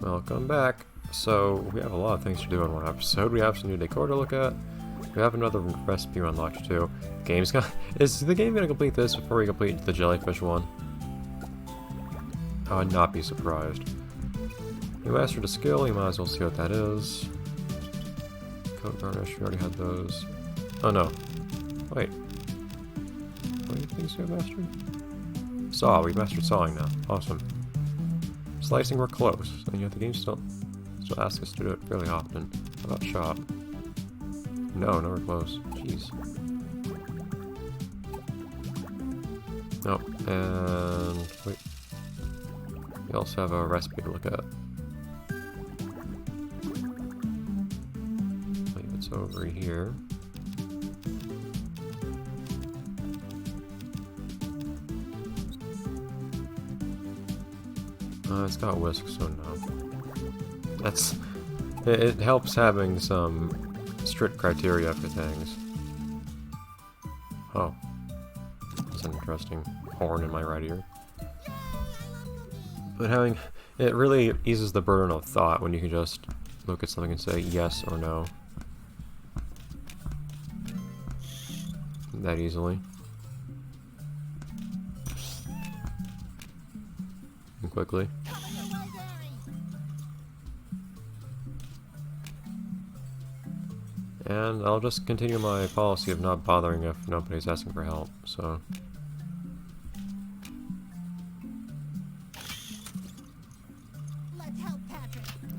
Welcome back. So, we have a lot of things to do in one episode. We have some new decor to look at. We have another recipe unlocked too. Is the game gonna complete this before we complete the jellyfish one? I would not be surprised. You mastered a skill, you might as well see what that is. Coat varnish, we already had those. Oh no. Wait. What do you think we have mastered? Saw, we mastered sawing now. Awesome. Slicing, we're close. And yet the game still asks us to do it fairly often. How about shop? No, nowhere close. Jeez. Nope. And wait. We also have a recipe to look at. I believe it's over here. It's got whisk, so no. It helps having some strict criteria for things. Oh. That's an interesting horn in my right ear. But it really eases the burden of thought when you can just look at something and say yes or no. That easily. And quickly. And I'll just continue my policy of not bothering if nobody's asking for help, so...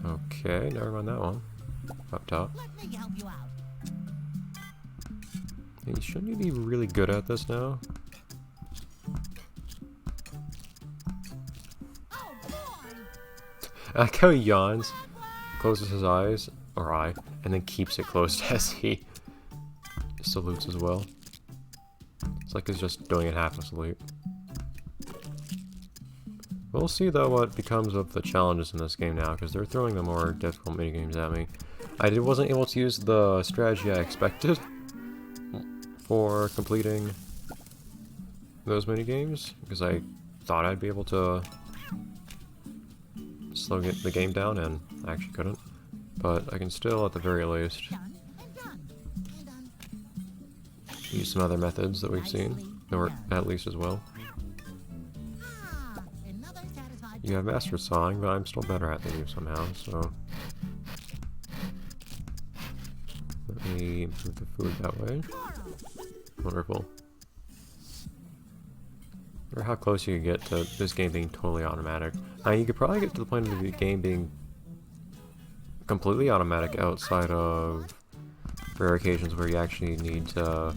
Okay, never mind that one. Up top. Hey, shouldn't you be really good at this now? I like how he yawns, closes his eyes, or eye, and then keeps it closed as he salutes as well. It's like he's just doing it half asleep. We'll see though what becomes of the challenges in this game now, because they're throwing the more difficult minigames at me. I wasn't able to use the strategy I expected for completing those minigames, because I thought I'd be able to slow the game down, and I actually couldn't. But I can still, at the very least, use some other methods that we've seen, or at least as well. You have mastered sawing, but I'm still better at it than you somehow, so... Let me move the food that way. Wonderful. I wonder how close you could get to this game being totally automatic. You could probably get to the point of the game being completely automatic outside of rare occasions where you actually need to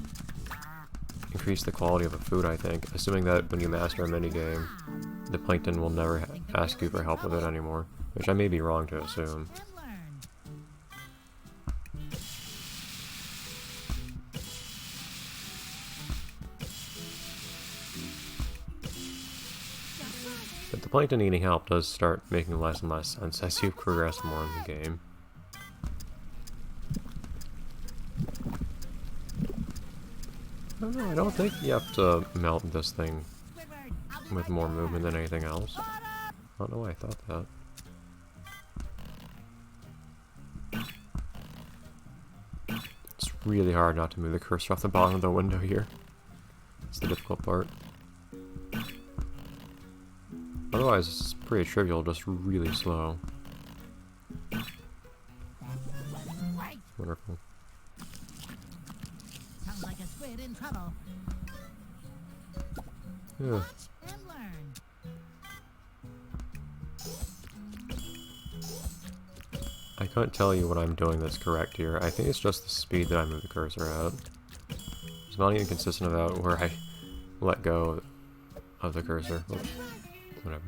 increase the quality of the food, I think. Assuming that when you master a minigame, the plankton will never ask you for help with it anymore. Which I may be wrong to assume. But the plankton needing help does start making less and less sense as you progress more in the game. I don't think you have to melt this thing with more movement than anything else. I don't know why I thought that. It's really hard not to move the cursor off the bottom of the window here. It's the difficult part. Otherwise, it's pretty trivial, just really slow. Wonderful. Sounds like a squid in trouble. Yeah. I can't tell you what I'm doing that's correct here. I think it's just the speed that I move the cursor at. It's not even consistent about where I let go of the cursor. Oops. Whatever.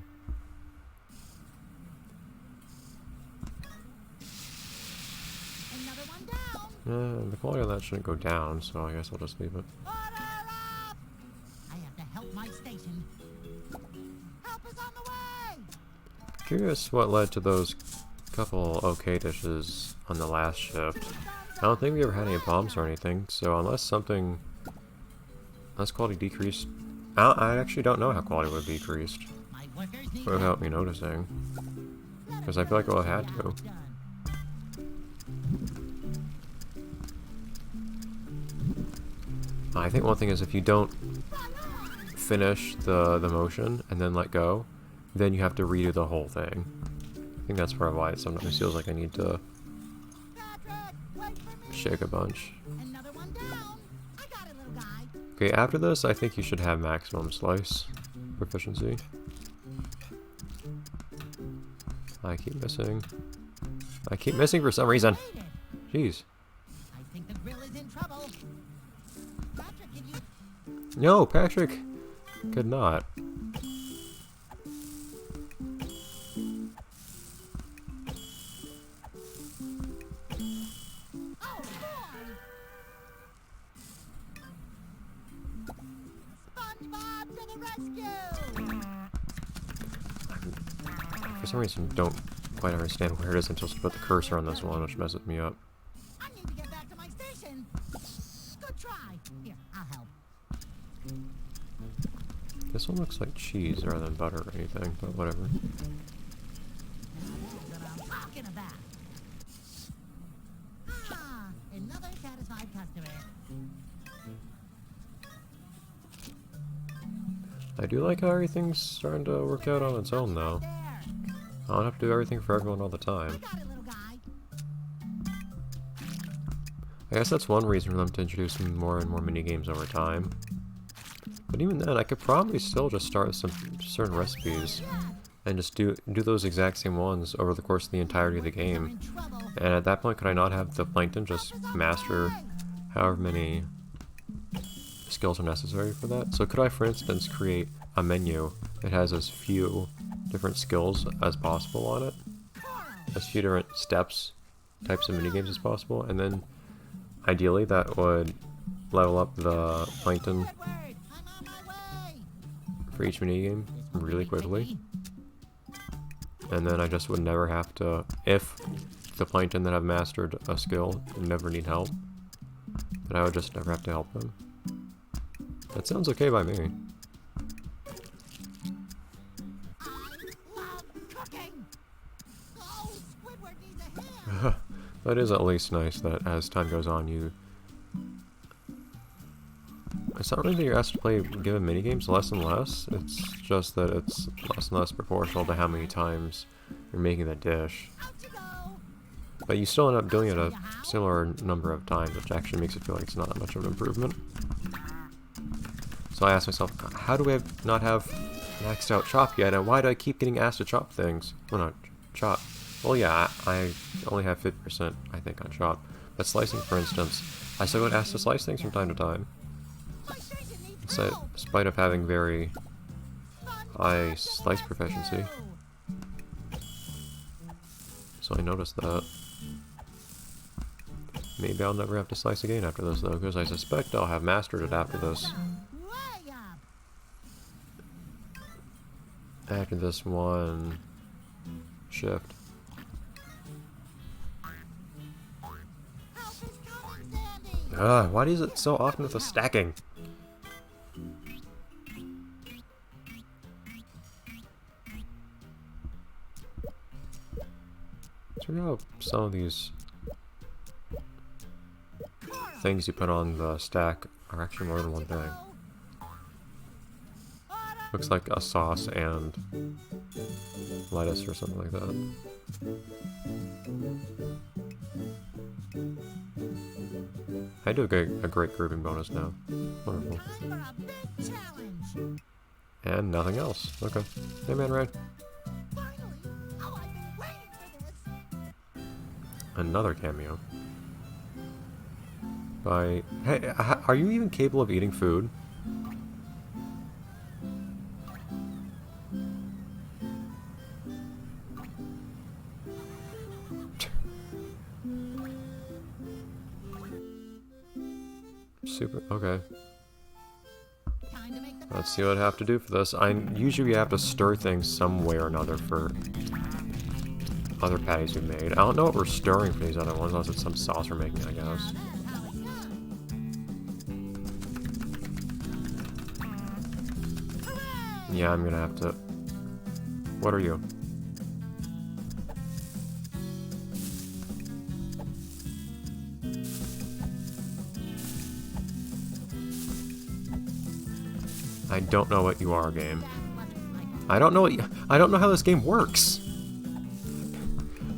The quality of that shouldn't go down, so I guess I'll just leave it. I have to help my station. Help is on the way. Curious what led to those couple okay dishes on the last shift. I don't think we ever had any bombs or anything, so unless quality decreased... I actually don't know how quality would have decreased without me noticing. because I feel like I would have had to. I think one thing is if you don't finish the motion and then let go, then you have to redo the whole thing. I think that's part of why it sometimes feels like I need to shake a bunch. Okay, after this, I think you should have maximum slice proficiency. I keep missing. I keep missing for some reason. Jeez. I think the grill is in trouble. Patrick, can you... No, Patrick could not. Oh, boy! SpongeBob to the rescue! For some reason, don't quite understand where it is until you put the cursor on this one, which messes me up. I need to get back to my station. Good try. Here, I'll help. This one looks like cheese rather than butter or anything, but whatever. That's what I'm talking about. Ah, another satisfied customer. I do like how everything's starting to work out on its own, though. There. I don't have to do everything for everyone all the time. Got it, little guy. I guess that's one reason for them to introduce more and more minigames over time. But even then, I could probably still just start some certain recipes and just do those exact same ones over the course of the entirety of the game. And at that point, could I not have the plankton just master however many skills are necessary for that? So could I, for instance, create a menu that has as few different skills as possible on it, as few different steps, types of minigames as possible, and then ideally that would level up the plankton for each minigame really quickly, and then I just would never have to, if the plankton that have mastered a skill never need help, then I would just never have to help them. That sounds okay by me. That is at least nice that as time goes on you... It's not really that you're asked to play given minigames less and less, it's just that it's less and less proportional to how many times you're making the dish. But you still end up doing it a similar number of times, which actually makes it feel like it's not that much of an improvement. So I asked myself, how do I not have maxed out chop yet, and why do I keep getting asked to chop things? Well, not chop. Well, yeah, I only have 50%, I think, on chop. But slicing, for instance, I still get asked to slice things from time to time. In spite of having very high slice proficiency. So I noticed that. Maybe I'll never have to slice again after this, though, because I suspect I'll have mastered it after this. After this one shift. Why is it so often with the stacking? It's weird how some of these things you put on the stack are actually more than one thing. Looks like a sauce and lettuce or something like that. I do a great grouping bonus now. Wonderful. And nothing else. Okay. Hey man, Ryan. Another cameo. By... Hey, are you even capable of eating food? Super. Okay. Let's see what I have to do for this. Usually you have to stir things some way or another for other patties we've made. I don't know what we're stirring for these other ones, unless it's some sauce we're making, I guess. Yeah, I'm gonna have to... What are you? I don't know what you are, game. That wasn't my fault. I don't know what I don't know how this game works.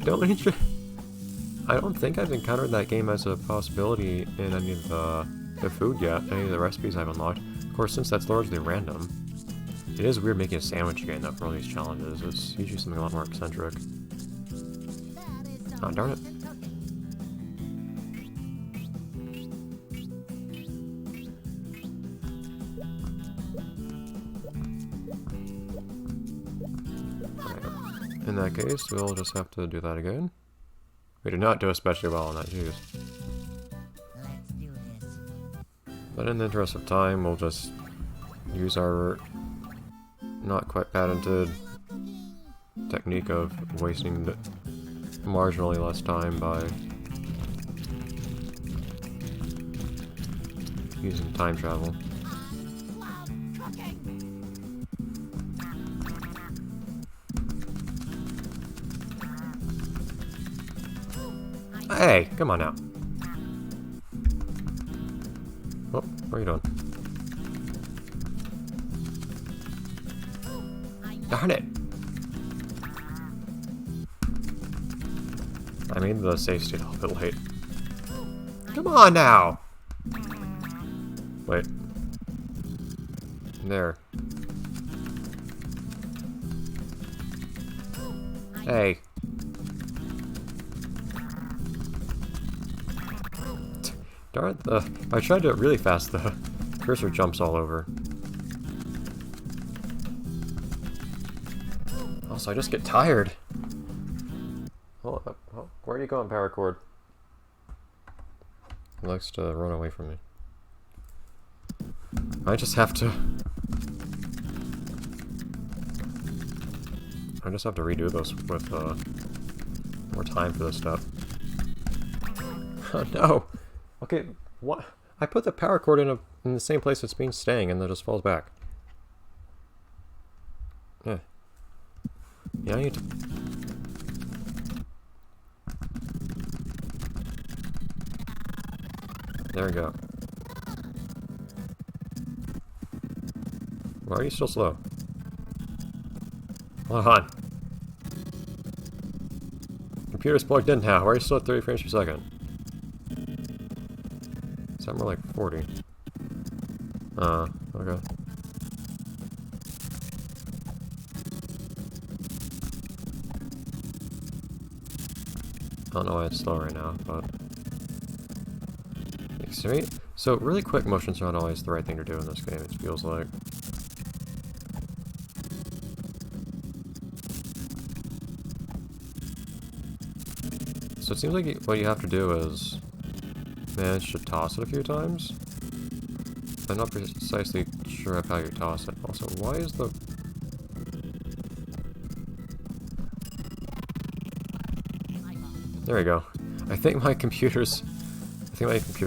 I don't think I've encountered that game as a possibility in any of the food yet, any of the recipes I've unlocked. Of course, since that's largely random. It is weird making a sandwich again, though, for all these challenges. It's usually something a lot more eccentric. That is some Ah, darn it. instant cooking. In that case, we'll just have to do that again. We did not do especially well on that, jeez. Let's do this. But in the interest of time, we'll just use our not quite patented technique of wasting marginally less time by using time travel. I love cooking. Hey, come on now. Oh, what are you doing? Darn it! I made the save state a little bit late. Come on now! Wait. There. Hey. Darn it, if I try to do it really fast, the cursor jumps all over. Also, I just get tired. Hold up. Oh, where are you going, power cord? He likes to run away from me. I just have to... I just have to redo this with more time for this stuff. Oh no! Okay, what? I put the power cord in the same place it's been staying and then it just falls back. Yeah. Yeah, I need to... There we go. Why are you still slow? Hold on. Computer's plugged in now. Why are you still at 30 frames per second? Somewhere like 40. Okay. I don't know why it's slow right now, but... So, really quick motions are not always the right thing to do in this game, it feels like. So it seems like what you have to do is manage to toss it a few times. I'm not precisely sure of how you toss it. Also, why is the... There we go. I think my computer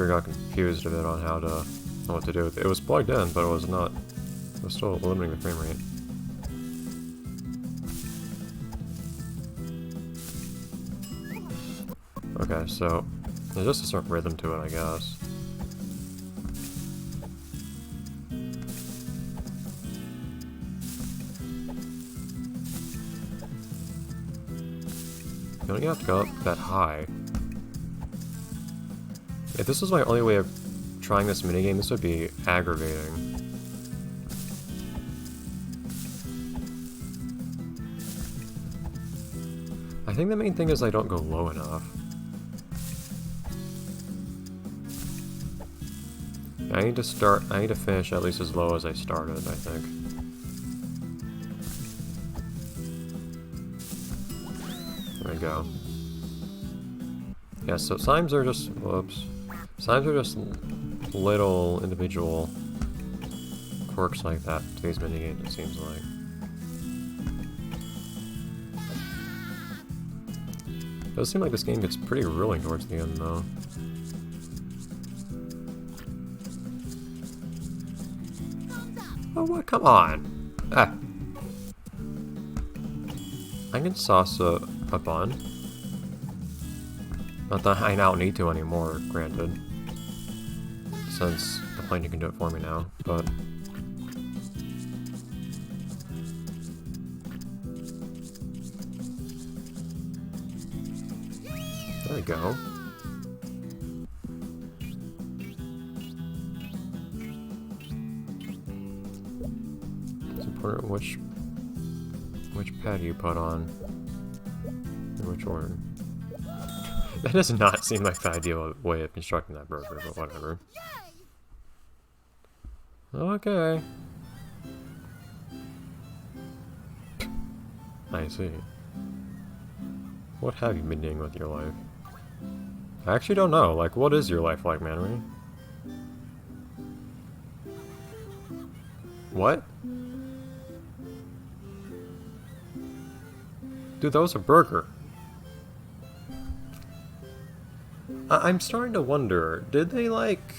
got confused a bit on how to know what to do. It was plugged in, but it was not. It was still limiting the frame rate. Okay, so there's just a certain rhythm to it, I guess. You don't have to go up that high. If this was my only way of trying this minigame, this would be aggravating. I think the main thing is I don't go low enough. I need to finish at least as low as I started, I think. There we go. Yeah, so slimes are just, whoops. Slimes are just little individual quirks like that to these minigames, it seems like. It does seem like this game gets pretty grueling towards the end, though. Oh, what? Come on! Ah. I can sauce a bun. Not that I now need to anymore, granted. Since the plane can do it for me now, but... There we go. It's important which pad you put on in which order. That does not seem like the ideal way of constructing that burger, but whatever. Okay. I see. What have you been doing with your life? I actually don't know. Like, what is your life like, Manry? What? Dude, that was a burger. I'm starting to wonder, did they like...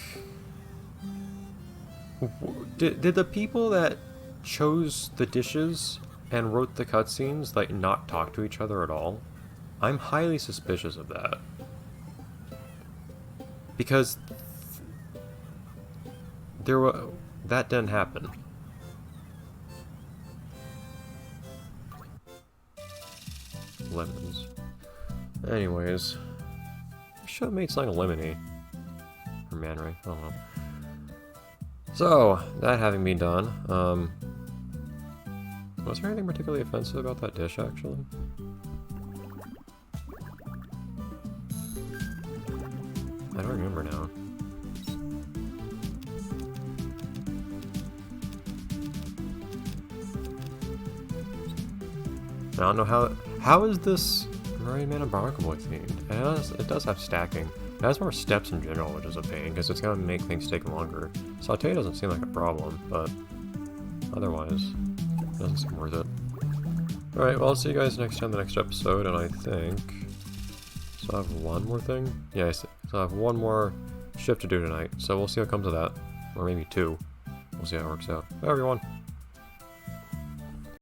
Did the people that chose the dishes and wrote the cutscenes, like, not talk to each other at all? I'm highly suspicious of that. Because... that didn't happen. Lemons. Anyways... should have made something lemony. Or Manry, I don't know. So, that having been done, was there anything particularly offensive about that dish, actually? I don't remember now. I don't know how is this Merry Man and Barnacle Boy themed? It does have stacking. It has more steps in general, which is a pain, because it's going to make things take longer. Sauté doesn't seem like a problem, but otherwise, it doesn't seem worth it. Alright, well, I'll see you guys next time in the next episode, and I think... so I have one more thing? Yeah, so I have one more shift to do tonight, so we'll see how it comes to that. Or maybe two. We'll see how it works out. Bye, everyone!